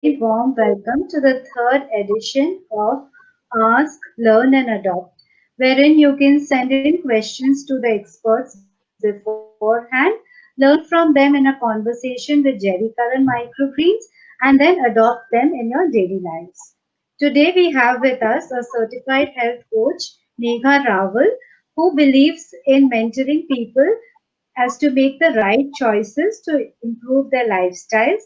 warm welcome to the third edition of Ask, Learn and Adopt, wherein you can send in questions to the experts beforehand, learn from them in a conversation with Jerry current microgreens, and then adopt them in your daily lives. Today we have with us a certified health coach, Megha Rawal, who believes in mentoring people as to make the right choices to improve their lifestyles,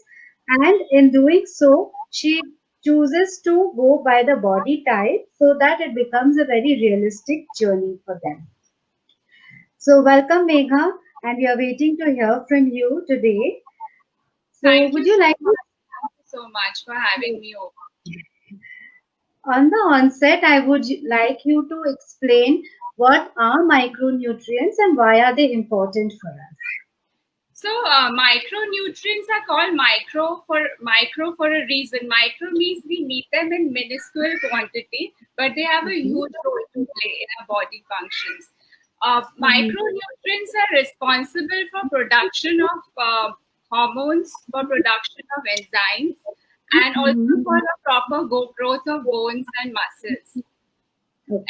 and in doing so she chooses to go by the body type so that it becomes a very realistic journey for them. So welcome, Megha, and we are waiting to hear from you today. So Thank would you you so like much. Thank you so much for having me over. on the onset, I would like you to explain what are micronutrients and why are they important for us? So, micronutrients are called micro for a reason. Micro means we need them in minuscule quantity, but they have a Mhm. huge role to play in our body functions. Mhm. Micronutrients are responsible for production of hormones, for production of enzymes, and also Mhm. for the proper growth of bones and muscles.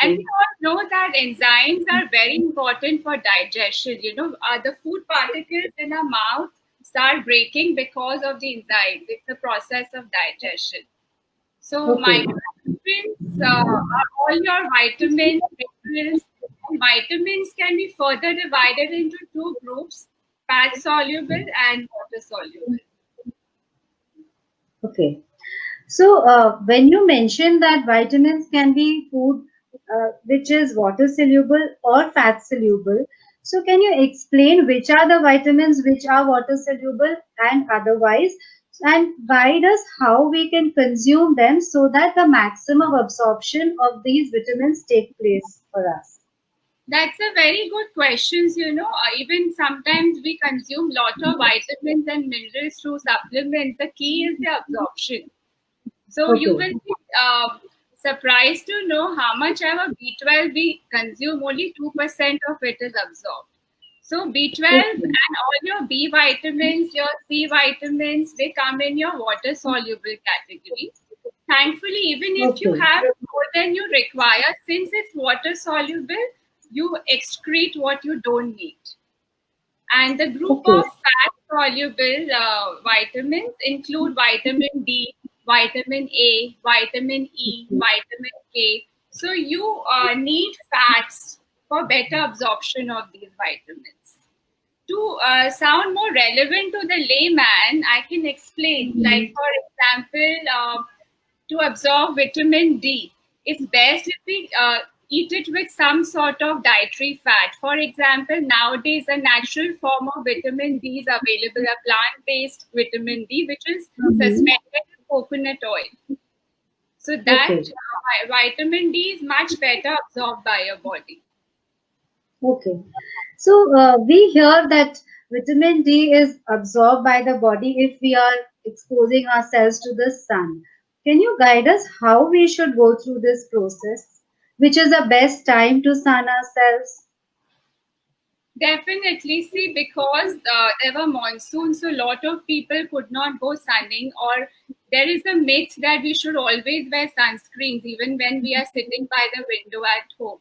And we Okay. all know that enzymes are very important for digestion. The food particles in our mouth start breaking because of the enzymes. It's a process of digestion. So Okay. micronutrients are all your vitamins, minerals, and vitamins can be further divided into two groups: fat soluble and water soluble. Okay. So, when you mention that vitamins can be food which is water soluble or fat soluble, so can you explain which are the vitamins which are water soluble and otherwise, and guide us how we can consume them so that the maximum absorption of these vitamins take place for us? That's a very good question. Even sometimes we consume lot of vitamins and minerals through supplements. The key is the absorption. So you Okay. will be surprised to know how much our B12 we consume. Only 2% of it is absorbed. So B12 Okay. and all your B vitamins, your C vitamins, they come in your water soluble category. Thankfully, even if you Okay. have more than you require, since it's water soluble, you excrete what you don't need. And the group Okay. of fat soluble vitamins include vitamin D, vitamin A, vitamin E, vitamin K. So you need fats for better absorption of these vitamins. To sound more relevant to the layman, I can explain. Like, Mhm. for example, to absorb vitamin D, it's best if we eat it with some sort of dietary fat. For example, nowadays a natural form of vitamin D is available, a plant-based vitamin D, which is Mhm. suspended in coconut oil. So that Okay. vitamin D is much better absorbed by your body. Okay. So we hear that vitamin D is absorbed by the body if we are exposing ourselves to the sun. Can you guide us how we should go through this process? Which is the best time to sun ourselves? Definitely, see, because there were monsoons, so a lot of people could not go sunning, or there is a myth that we should always wear sunscreens even when we are sitting by the window at home.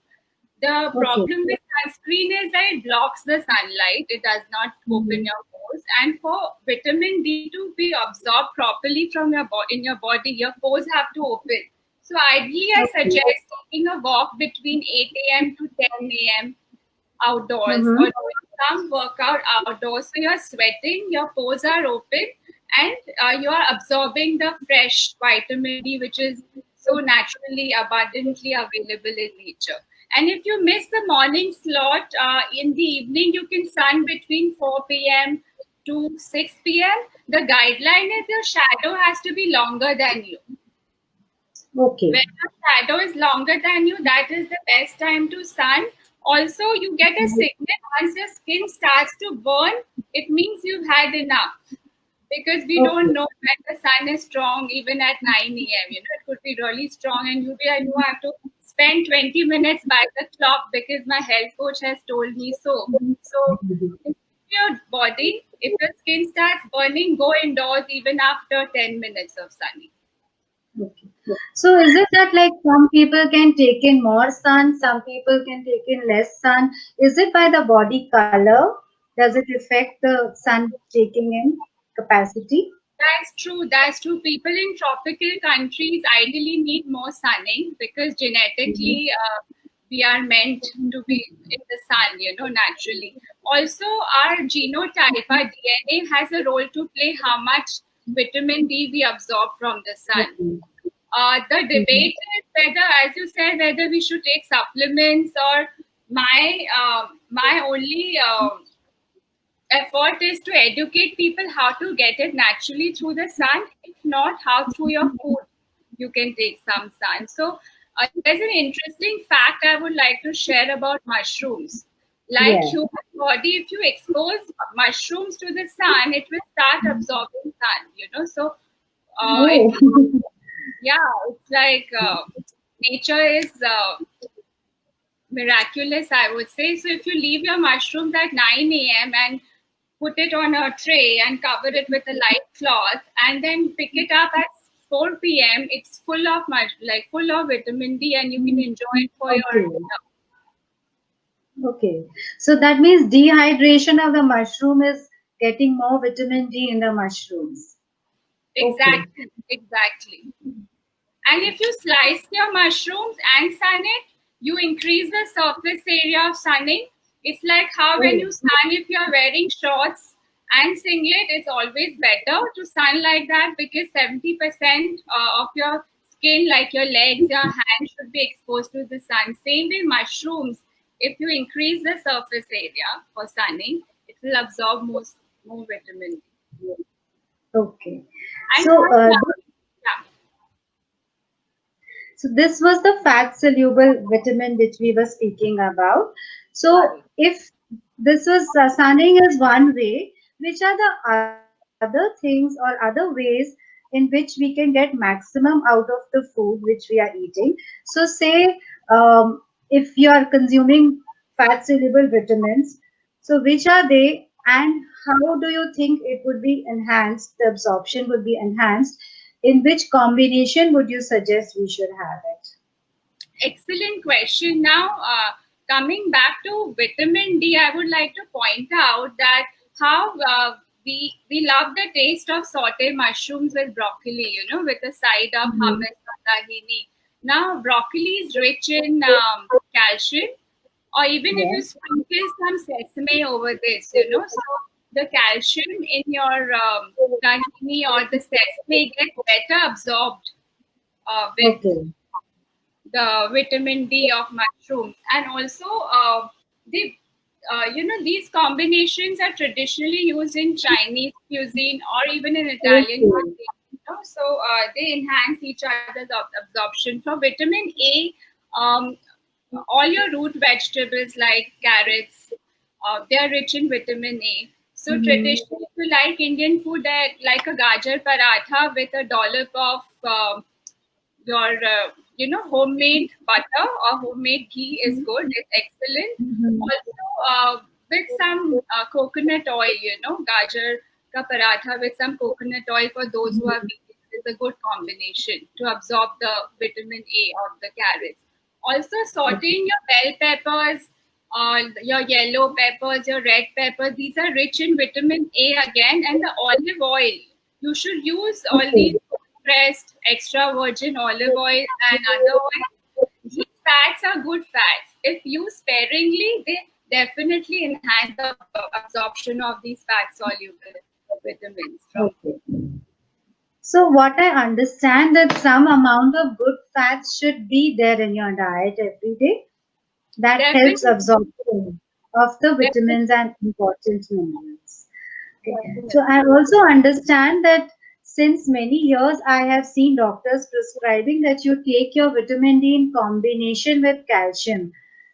The Okay. problem with sunscreen is that it blocks the sunlight, it does not open Mhm. your pores, and for vitamin D to be absorbed properly from your in your body, your pores have to open. So ideally, I Okay. suggest taking a walk between 8 a.m. to 10 a.m. outdoors Mm-hmm. or doing some workout outdoors. So you're sweating, your pores are open, and you are absorbing the fresh vitamin D, which is so naturally, abundantly available in nature. And if you miss the morning slot, in the evening, you can sun between 4 p.m. to 6 p.m. The guideline is your shadow has to be longer than you. Okay. When your shadow is longer than you, that is the best time to sun. Also, you get a signal once your skin starts to burn, it means you've had enough. Because we don't Okay. know when the sun is strong, even at 9 a.m. It could be really strong, and you have to spend 20 minutes by the clock because my health coach has told me so. So, if your body. If your skin starts burning, go indoors even after 10 minutes of sunning. Okay. So is it that like some people can take in more sun, some people can take in less sun? Is it by the body color? Does it affect the sun taking in capacity? That's true. That's true. People in tropical countries ideally need more sunning because Mhm. genetically we are meant to be in the sun, naturally. Also, our genotype, our DNA has a role to play how much vitamin D we absorb from the sun. Okay. The Mhm. debate is whether, as you said, whether we should take supplements or my only effort is to educate people how to get it naturally through the sun. If not, how through your food you can take some sun. So there's an interesting fact I would like to share about mushrooms. Like Yeah. human body, if you expose mushrooms to the sun, it will start absorbing sun. So if Oh. yeah, it's like nature is miraculous, I would say. So if you leave your mushrooms at 9 a.m. and put it on a tray and cover it with a light cloth and then pick it up at 4 p.m., it's full of vitamin D and you can enjoy it for your Okay. dinner. Okay. So that means dehydration of the mushroom is getting more vitamin D in the mushrooms. Okay. Exactly, exactly. And if you slice your mushrooms and sun it, you increase the surface area of sunning. It's like how when Oh, you sun, if you're wearing shorts and singlet, it's always better to sun like that because 70% of your skin, like your legs, your hands, should be exposed to the sun. Same with mushrooms. If you increase the surface area for sunning, it will absorb more vitamin D. okay. And So, yeah, so this was the fat soluble vitamin which we were speaking about. So, sorry. if this was sunning is one way, which are the other things or other ways in which we can get maximum out of the food which we are eating? So, say if you are consuming fat soluble vitamins, so which are they and how do you think it would be enhanced, the absorption would be enhanced? In which combination would you suggest we should have it? Excellent question. Now, coming back to vitamin D, I would like to point out that how we love the taste of sauteed mushrooms with broccoli, with a side of Mhm. hummus or tahini. Now, broccoli is rich in calcium, or even if you Yeah. sprinkle some sesame over this, so the calcium in your tahini or the sesame gets better absorbed with Okay. the vitamin D of mushrooms, and also the these combinations are traditionally used in Chinese cuisine or even in Italian Okay. cuisine. So they enhance each other's absorption. For vitamin A, um, all your root vegetables like carrots, they are rich in vitamin A. So Mhm. traditionally, if you like Indian food, that like a gajar paratha with a dollop of your homemade butter or homemade ghee is good. It's excellent. Mhm. Also with some coconut oil, gajar ka paratha with some coconut oil for those who are Mhm. vegan is a good combination to absorb the vitamin A of the carrots. Also Okay. sauteing your bell peppers, your yellow peppers, your red peppers, these are rich in vitamin A again, and the olive oil, you should use all these Okay. pressed extra virgin olive oil and other oils. These fats are good fats. If used sparingly, they definitely enhance the absorption of these fat soluble vitamins from food. Okay. So what I understand that some amount of good fats should be there in your diet every day. That helps Definitely, absorption of the definitely, vitamins and important minerals. Okay. So definitely. I also understand that since many years I have seen doctors prescribing that you take your vitamin D in combination with calcium.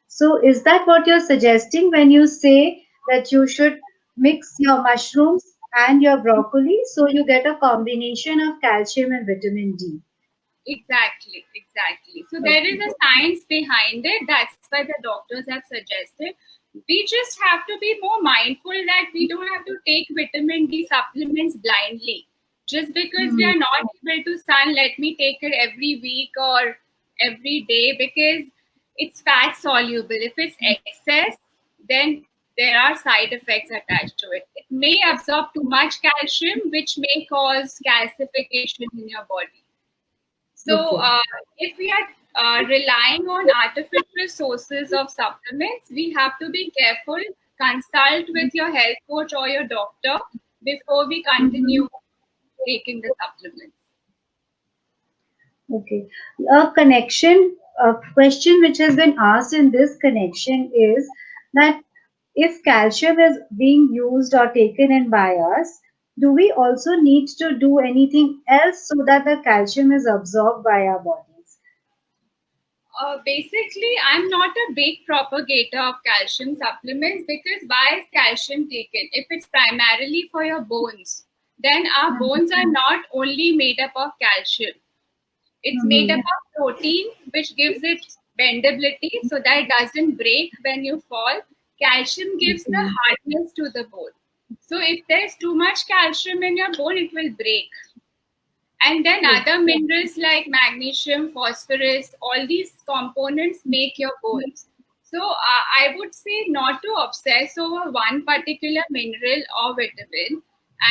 So is that what you're suggesting when you say that you should mix your mushrooms and your broccoli so you get a combination of calcium and vitamin D? Exactly, exactly. So there is Okay. a science behind it. That's why the doctors have suggested. we just have to be more mindful that we don't have to take vitamin D supplements blindly. Just because we Mhm. are not able to sun, let me take it every week or every day because it's fat soluble. If it's excess, then there are side effects attached to it. It may absorb too much calcium, which may cause calcification in your body. So, Okay. if we are relying on artificial sources of supplements, we have to be careful. Consult with your health coach or your doctor before we Mhm. continue taking the supplements. Okay. A question which has been asked in this connection is that if calcium is being used or taken in by us, do we also need to do anything else so that the calcium is absorbed by our bodies? Basically, I'm not a big propagator of calcium supplements because why is calcium taken? If it's primarily for your bones, then our bones are not only made up of calcium. It's made up Mhm. of protein, which gives it bendability so that it doesn't break when you fall. Calcium gives the Mhm. hardness to the bone. So if there's too much calcium in your bone, it will break. And then Okay. other minerals like magnesium, phosphorus, all these components make your bones. So I would say not to obsess over one particular mineral or vitamin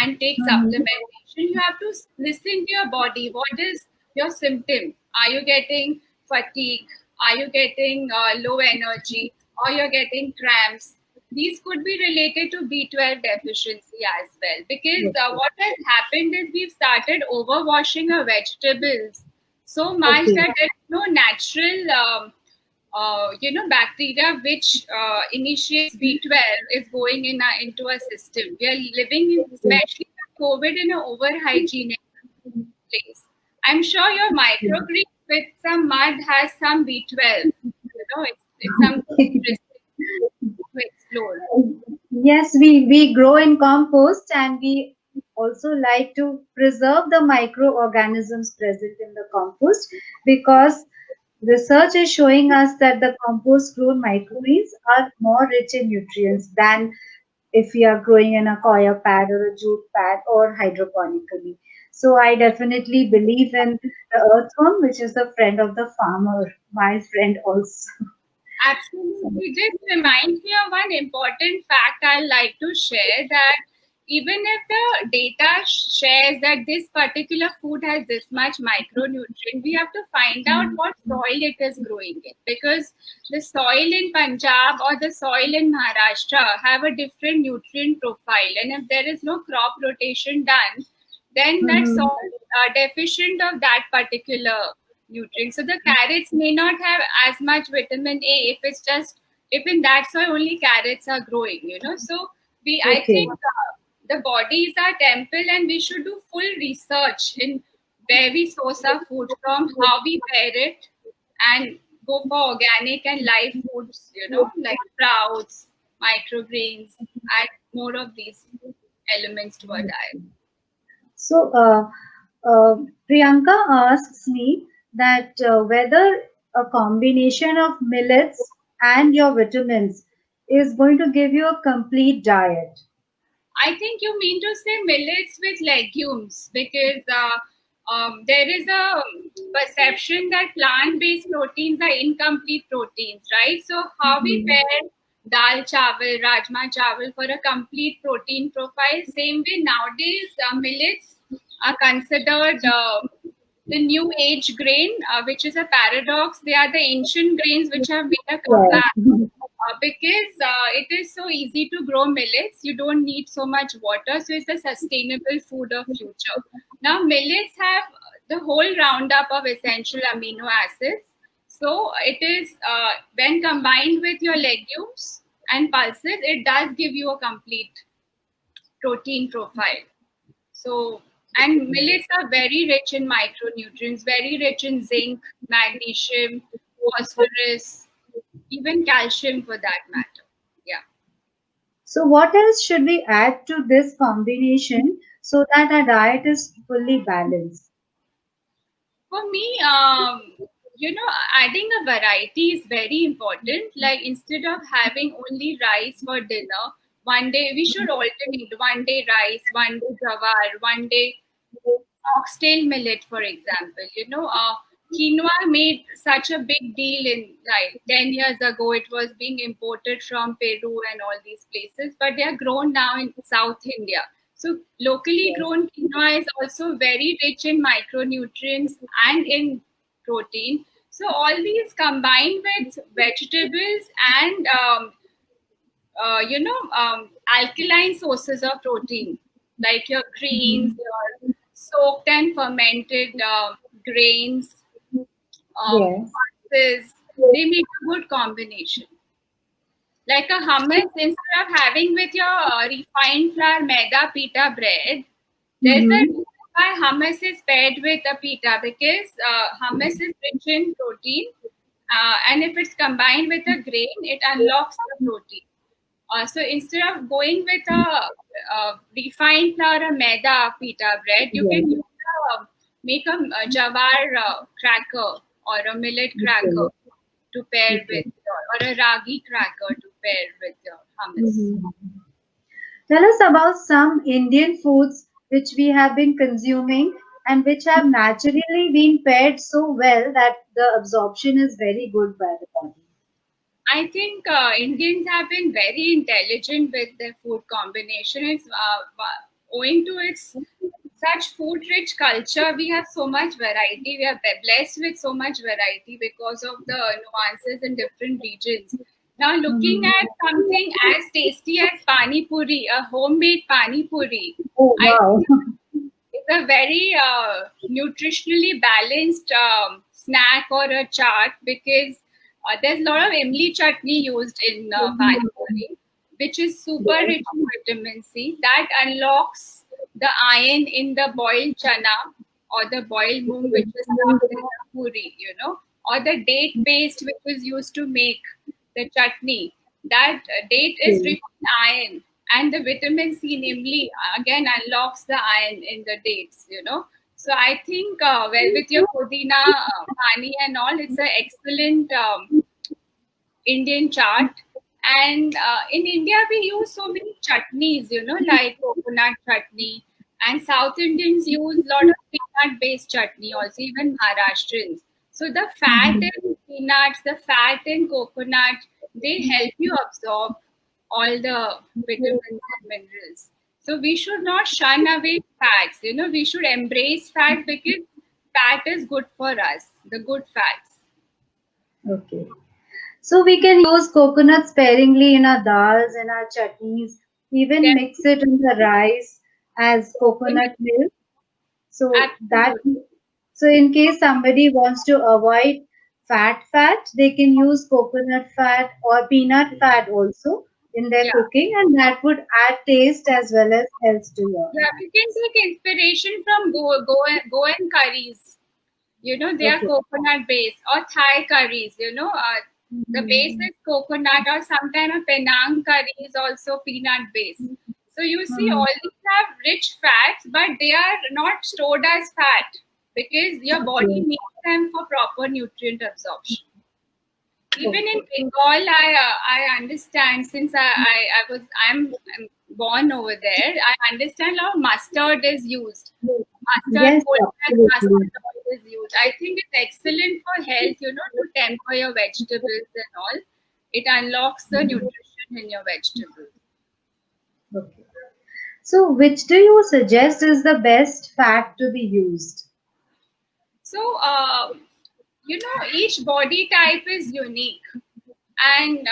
and take Mhm. supplementation. You have to listen to your body. What is your symptom? Are you getting fatigue? Are you getting low energy? Or you're getting cramps? These could be related to B12 deficiency as well. Because Okay. what has happened is we've started overwashing our vegetables so much Okay. that there's no natural, bacteria which initiates B12 is going into our system. We are living in, Okay. especially with COVID, in an over hygienic place. I'm sure your microgreens with some mud has some B12. It's something interesting to explore. Yes, we grow in compost and we also like to preserve the microorganisms present in the compost because research is showing us that the compost grown microgreens are more rich in nutrients than if we are growing in a coir pad or a jute pad or hydroponically. So I definitely believe in the earthworm, which is the friend of the farmer, my friend also. So, Absolutely. This reminds me of one important fact I'd like to share that even if the data shares that this particular food has this much micronutrient, we have to find out what soil it is growing in because the soil in Punjab or the soil in Maharashtra have a different nutrient profile. And if there is no crop rotation done, then that mhm. soil is deficient of that particular nutrient. So the carrots may not have as much vitamin A if it's just if in that soil only carrots are growing. So I Okay. think the body is our temple, and we should do full research in where we source our food from, how we pair it, and go for organic and live foods, like sprouts, microgreens, add more of these elements to our diet. So, Priyanka asks me that whether a combination of millets and your vitamins is going to give you a complete diet. I think you mean to say millets with legumes because there is a perception that plant based proteins are incomplete proteins, right? So, how we Mhm. pair dal chawal, rajma chawal for a complete protein profile, same way nowadays millets are considered the new age grain, which is a paradox. They are the ancient grains which have made a Yes. comeback because it is so easy to grow millets. You don't need so much water, so it's a sustainable food of future. Now, millets have the whole roundup of essential amino acids. So it is when combined with your legumes and pulses, it does give you a complete protein profile. So, and millets are very rich in micronutrients, very rich in zinc, magnesium, phosphorus, even calcium for that matter. Yeah. So, what else should we add to this combination so that our diet is fully balanced? For me, adding a variety is very important. Like instead of having only rice for dinner, one day we should alternate. One day rice, one day jawar, one day oxtail millet, for example. Quinoa made such a big deal in like 10 years ago. It was being imported from Peru and all these places, but they are grown now in South India. So locally grown quinoa is also very rich in micronutrients and in protein. So all these combined with vegetables and alkaline sources of protein, like your greens, your soaked and fermented grains, Yes. pulses, they make a good combination. Like a hummus, instead of having with your refined flour Megha pita bread, there's a Mm-hmm. reason why hummus is paired with a pita, because hummus is rich in protein, and if it's combined with a grain, it unlocks the protein. So instead of going with a refined flour or maida pita bread, you can Yes. make a jawar cracker or a millet cracker Okay. to pair Okay. with or a ragi cracker to pair with your hummus. Mm-hmm. Tell us about some Indian foods which we have been consuming and which have naturally been paired so well that the absorption is very good by the body. I think Indians have been very intelligent with their food combination. It's owing to its such food rich culture. We have so much variety. We are blessed with so much variety because of the nuances in different regions. Now, looking Mm-hmm. at something as tasty as pani puri, a homemade pani puri, Oh, I wow. think it's a very nutritionally balanced snack or a chaat, because there's a lot of imli chutney used in pani puri, which is super Yes. rich in vitamin C. That unlocks the iron in the boiled chana or the boiled moong, which is stuffed in the puri, or the date paste which is used to make the chutney. That date is rich in iron, and the vitamin C in imli again unlocks the iron in the dates. So I think, well, with your pudina, pani, and all, it's an excellent Indian chart. And in India, we use so many chutneys, like coconut chutney. And South Indians use a lot of peanut based chutney, also, even Maharashtrians. So the fat Mhm. in peanuts, the fat in coconut, they help you absorb all the vitamins and minerals. So we should not shun away fats, we should embrace fat, because fat is good for us, the good fats. Okay. So we can use coconut sparingly in our dals and our chutneys, even mix it in the rice as coconut Definitely. milk. So that Absolutely. so in case somebody wants to avoid fat, they can use coconut fat or peanut fat also in their Yeah. cooking, and that would add taste as well as health to your Yeah, we can take inspiration from Goan curries. They are okay. coconut based, or Thai curries. The base Mhm. is coconut, or sometimes a Penang curry is also peanut based. So you see, Mhm. all these have rich fats, but they are not stored as fat, because your body Okay. needs them for proper nutrient absorption. Even in Okay. Bengal, I understand, since I'm born over there. I understand how mustard is used. Mustard, Yes, cold pressed absolutely. mustard oil is used. I think it's excellent for health. To temper your vegetables and all. It unlocks the nutrition in your vegetables. Okay. So, which do you suggest is the best fat to be used? So, each body type is unique, and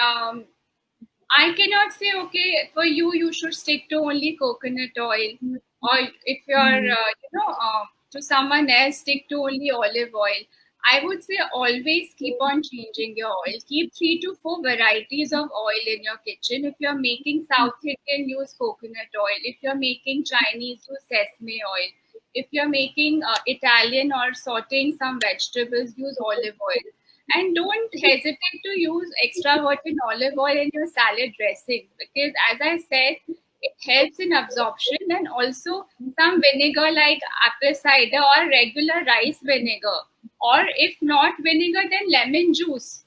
I cannot say, okay, for you, you should stick to only coconut oil, or if you're, Mhm. to someone else, stick to only olive oil. I would say always keep on changing your oil. Keep 3 to 4 varieties of oil in your kitchen. If you're making South Indian, use coconut oil. If you're making Chinese, use sesame oil. If you're making Italian or sauteing some vegetables, use olive oil. And don't hesitate to use extra virgin olive oil in your salad dressing, because, as I said, it helps in absorption, and also some vinegar like apple cider or regular rice vinegar. or if not vinegar, then lemon juice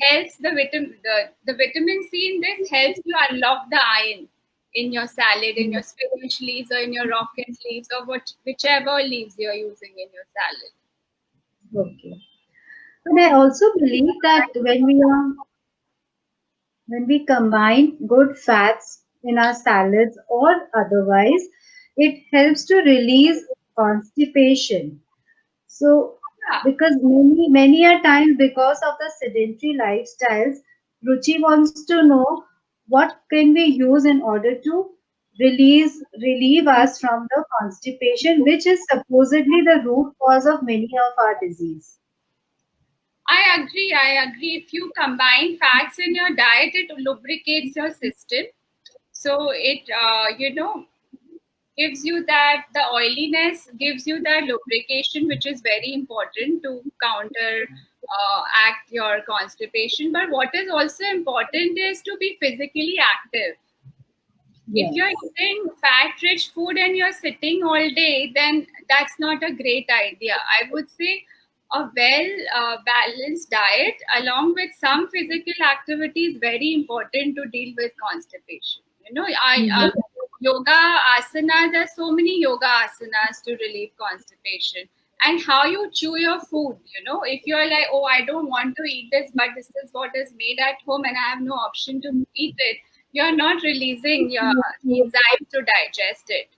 helps the vitamin C in this helps you unlock the iron in your salad, in your spinach leaves, or in your rocket leaves, or whichever leaves you're using in your salad. Okay. And I also believe that when we combine good fats in our salads or otherwise, it helps to release constipation. So, Yeah, because many a times because of the sedentary lifestyles, Ruchi wants to know what can we use in order to relieve us from the constipation, which is supposedly the root cause of many of our disease. I agree. I agree. If you combine fats in your diet, it lubricates your system. So it, gives you that the oiliness gives you that lubrication, which is very important to counter act your constipation. But what is also important is to be physically active. If you're Yes. eating fat rich food and you're sitting all day, then that's not a great idea. I would say a well balanced diet along with some physical activity is very important to deal with constipation. I Mhm. yoga asanas, there's so many yoga asanas to relieve constipation. And how you chew your food, if you're like, oh, I don't want to eat this, but this is what is made at home and I have no option to eat it, you're not releasing your enzymes to digest it.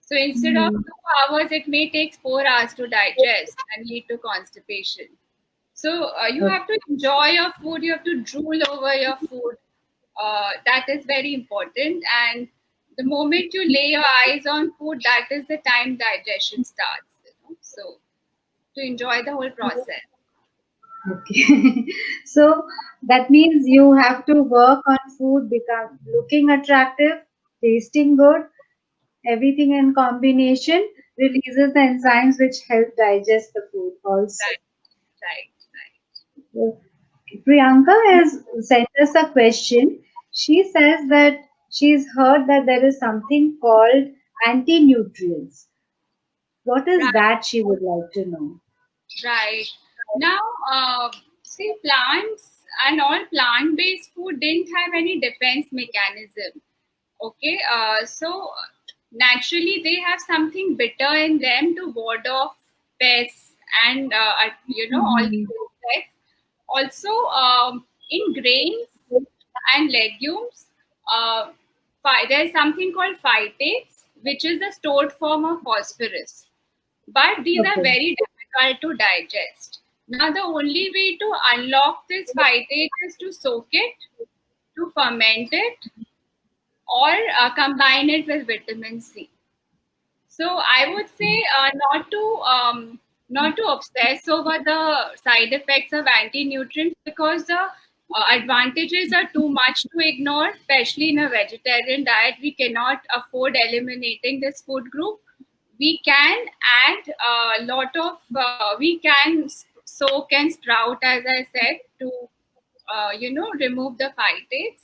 So instead of Mhm. 2 hours, it may take 4 hours to digest and lead to constipation. So you Okay. have to enjoy your food. You have to drool over your food. That is very important. And the moment you lay your eyes on food, that is the time digestion starts. So to enjoy the whole process. Okay. So that means you have to work on food, become looking attractive, tasting good, everything in combination releases the enzymes which help digest the food also. Right, right, right. So, Priyanka has sent us a question. She says that she's heard that there is something called anti-nutrients. What is Right. that she would like to know? Right. Now, see, plants and all plant-based food didn't have any defense mechanism. Okay, so naturally they have something bitter in them to ward off pests and all these Mhm. insects. Also, in grains and legumes, uh, there's something called phytates, which is the stored form of phosphorus, but these are Okay. very difficult to digest. Now, the only way to unlock this phytate is to soak it, to ferment it, or combine it with vitamin C. So I would say not to obsess over the side effects of anti-nutrients, because the advantages are too much to ignore, especially in a vegetarian diet. We cannot afford eliminating this food group. We can add a lot of we can soak and sprout, as I said, to remove the phytates,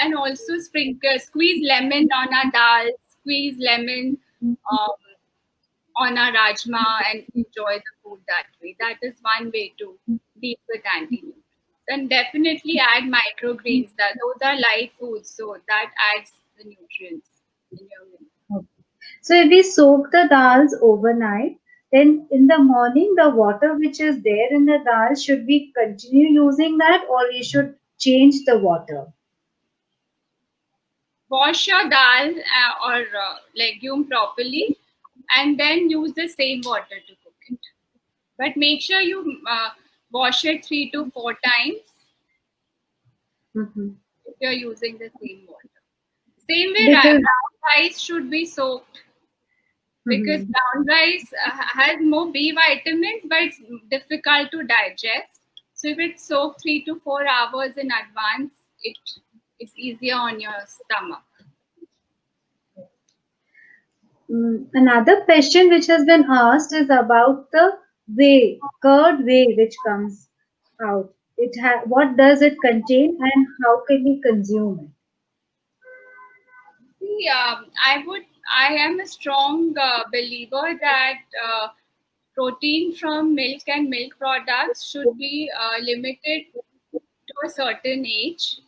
and also squeeze lemon on our dal, squeeze lemon um, on our rajma, and enjoy the food that way. That is one way to deal with anti-nutrients. And definitely add microgreens. That those are light foods, so that adds the nutrients in your meal. Okay. So if we soak the dals overnight, then in the morning the water which is there in the dal, should we continue using that or we should change the water? Wash your dal or legume properly, and then use the same water to cook it. But make sure you wash it 3 to 4 times Mhm. if you're using the same water. Same way, Because brown rice should be soaked, because Mhm. brown rice has more B vitamins, but it's difficult to digest. So if it's soaked 3 to 4 hours in advance, it's easier on your stomach. Another question which has been asked is about the curd whey which comes out. What does it contain and how can we consume See, I am a strong believer that protein from milk and milk products should be limited to a certain age,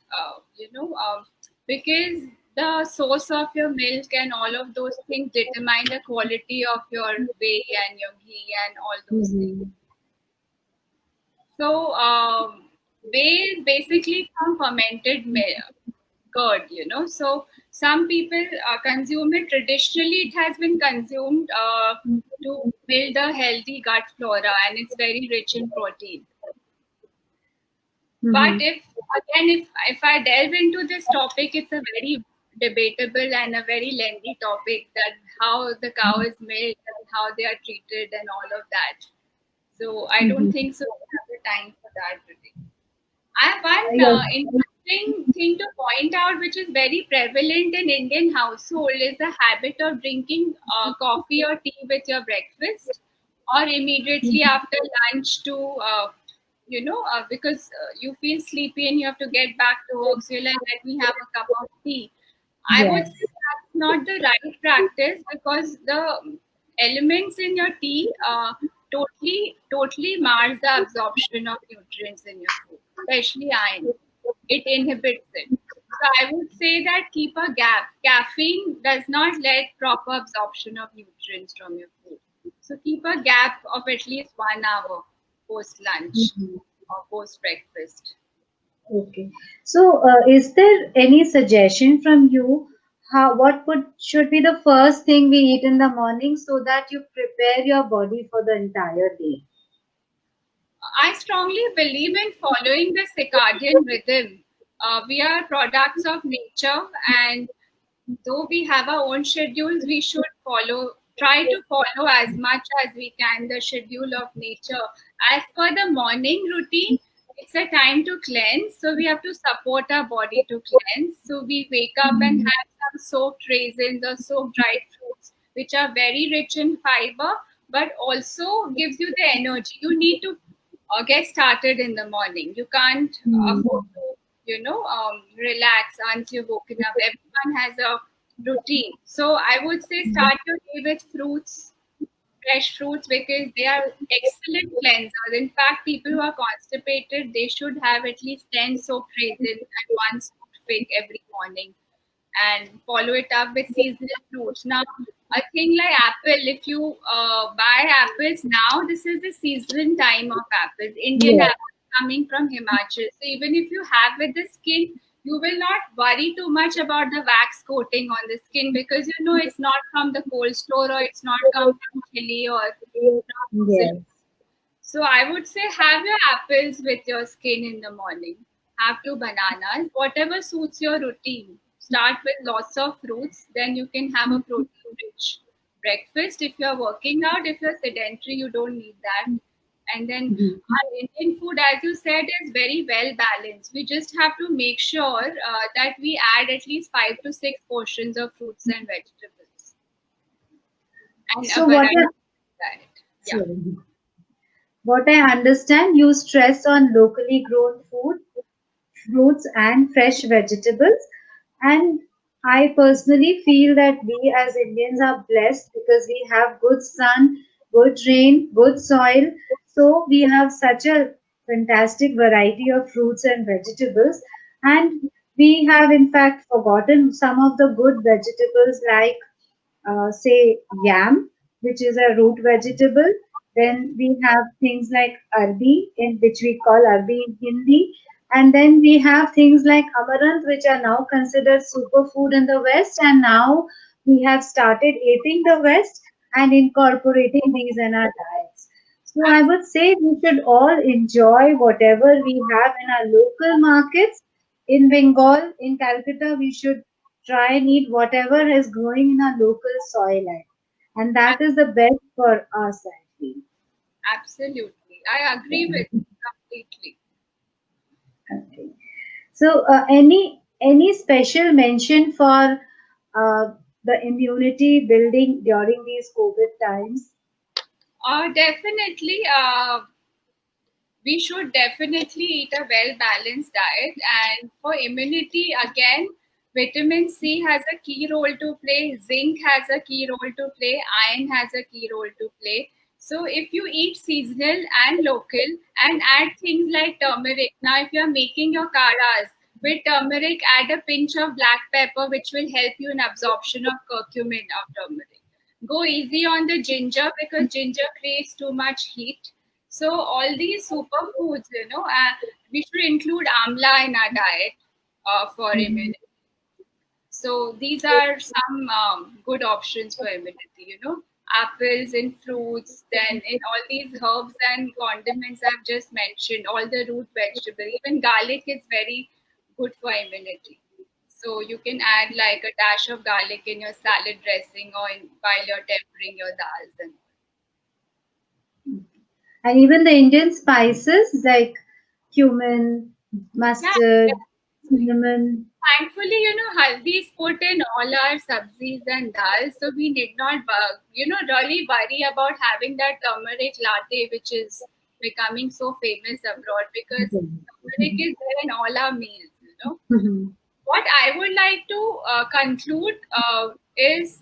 because the source of your milk and all of those things determine the quality of your whey and your ghee and all those things. Mm-hmm. So, whey is basically from fermented curd, So, some people consume it. Traditionally, it has been consumed to build a healthy gut flora, and it's very rich in protein. But Mm-hmm. if I delve into this topic, it's a very debatable and a very lengthy topic, that how the cow is milked and how they are treated and all of that. So I don't Mm-hmm. think so we have the time for that today. I have one Yes. interesting thing to point out, which is very prevalent in Indian household, is the habit of drinking coffee or tea with your breakfast, or immediately after lunch to, because you feel sleepy and you have to get back to work. So you're like, let me have a cup of tea. I would say Yes. that's not the right practice, because the elements in your tea totally mars the absorption of nutrients in your food, especially iron. It inhibits it. So I would say that keep a gap. Caffeine does not let proper absorption of nutrients from your food. So keep a gap of at least 1 hour post lunch Mhm. or post breakfast. Okay. So, is there any suggestion from you how what would should be the first thing we eat in the morning so that you prepare your body for the entire day? I strongly believe in following the circadian rhythm. We are products of nature, and though we have our own schedules, we should try to follow as much as we can the schedule of nature. As per the morning routine, it's a time to cleanse, so we have to support our body to cleanse. So we wake up and have some soaked raisins or soaked dried fruits, which are very rich in fiber, but also gives you the energy you need to get started in the morning. You can't afford Hmm. to, relax once you've woken up. Everyone has a routine. So I would say start your day with fruits, fresh fruits, because they are excellent cleansers. In fact, people who are constipated, they should have at least 10 soaked raisins and one soaked fig every morning, and follow it up with seasonal fruits. Now, a thing like apple, if you buy apples now, this is the season time of apples. Indian Yes. apples coming from Himachal. So even if you have with the skin, you will not worry too much about the wax coating on the skin, because you know it's not from the cold store, or it's not come from Chile or from New Zealand. Yes. So I would say have your apples with your skin in the morning. Have two bananas, whatever suits your routine. Start with lots of fruits, then you can have a protein rich breakfast. If you're working out, if you're sedentary, you don't need that. And then Mhm. our Indian food, as you said, is very well balanced. We just have to make sure that we add at least 5 to 6 portions of fruits and vegetables and a So what variety I, diet. Yeah. sorry. What I understand, you stress on locally grown food, fruits and fresh vegetables. And I personally feel that we as Indians are blessed because we have good sun, good rain, good soil. So we have such a fantastic variety of fruits and vegetables. And we have in fact forgotten some of the good vegetables like say yam, which is a root vegetable. Then we have things like arbi, in which we call arbi in Hindi. And then we have things like amaranth, which are now considered superfood in the West. And now we have started eating the West and incorporating these in our diets. So I would say we should all enjoy whatever we have in our local markets. In Bengal, in Calcutta, we should try and eat whatever is growing in our local soil. And that is the best for us, I feel. Absolutely. I agree with you completely. Okay. So, any special mention for the immunity building during these COVID times? Definitely, we should definitely eat a well balanced diet. And for immunity, again, vitamin C has a key role to play, zinc has a key role to play, iron has a key role to play. So if you eat seasonal and local and add things like turmeric, now if you're making your karas with turmeric, add a pinch of black pepper, which will help you in absorption of curcumin of turmeric. Go easy on the ginger because ginger creates too much heat. So all these superfoods, we should include amla in our diet for Mhm. immunity. So these are some good options for immunity, apples and fruits, then in all these herbs and condiments I've just mentioned, all the root vegetable, even garlic is very good for immunity. So you can add like a dash of garlic in your salad dressing or while you're tempering your dals and And even the Indian spices like cumin, yeah, mustard, definitely. cinnamon. Thankfully, haldi is put in all our sabzis and dals, so we did not, really worry about having that turmeric latte, which is becoming so famous abroad because turmeric is there in all our meals. Mhm. What I would like to conclude is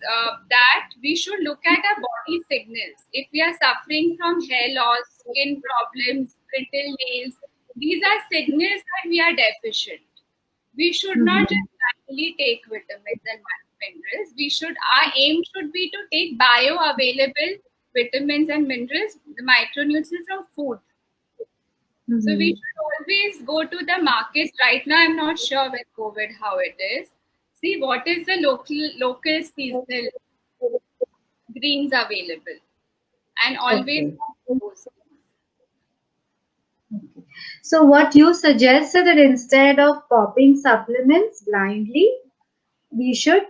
that we should look at our body signals. If we are suffering from hair loss, skin problems, brittle nails, these are signals that we are deficient. We should not Mhm. just blindly take vitamins and minerals. Our aim should be to take bioavailable vitamins and minerals, the micronutrients from food. So we Mhm. should always go to the markets. Right now, I'm not sure with COVID how it is. See what is the local seasonal greens available, and always Okay. those. So what you suggested that instead of popping supplements blindly, we should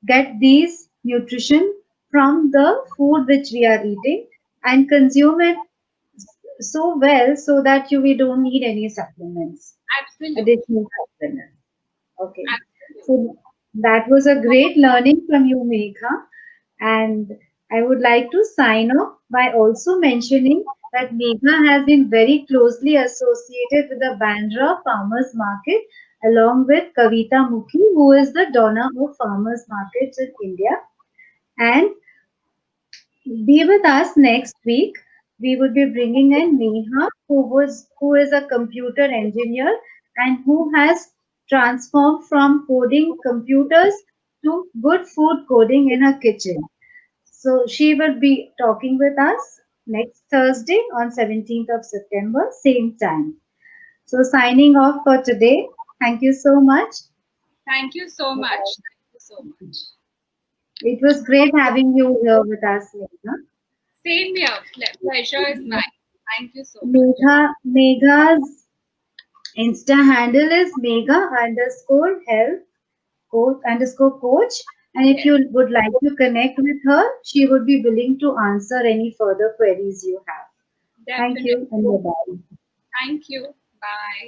get these nutrition from the food which we are eating and consume it so well so that we don't need any supplements, Absolutely, additional supplements. Okay. absolutely. So that was a great learning from you, Megha. And I would like to sign off by also mentioning that Megha has been very closely associated with the Bandra Farmers Market along with Kavita Mukhi, who is the donor of farmers markets in India. And be with us next week. We would be bringing in Neha, who is a computer engineer and who has transformed from coding computers to good food coding in her kitchen. So she will be talking with us next Thursday on 17th of September, same time. So signing off for today. Thank you so much. Thank you so much. Thank you so much. It was great having you here with us, Neha. Same here. Pleasure is mine. Thank you so much. Megha's Insta handle is Megha underscore health coach underscore coach. And if Yes, you would like to connect with her, she would be willing to answer any further queries you have. Thank definitely. you and bye bye. Thank you. Bye.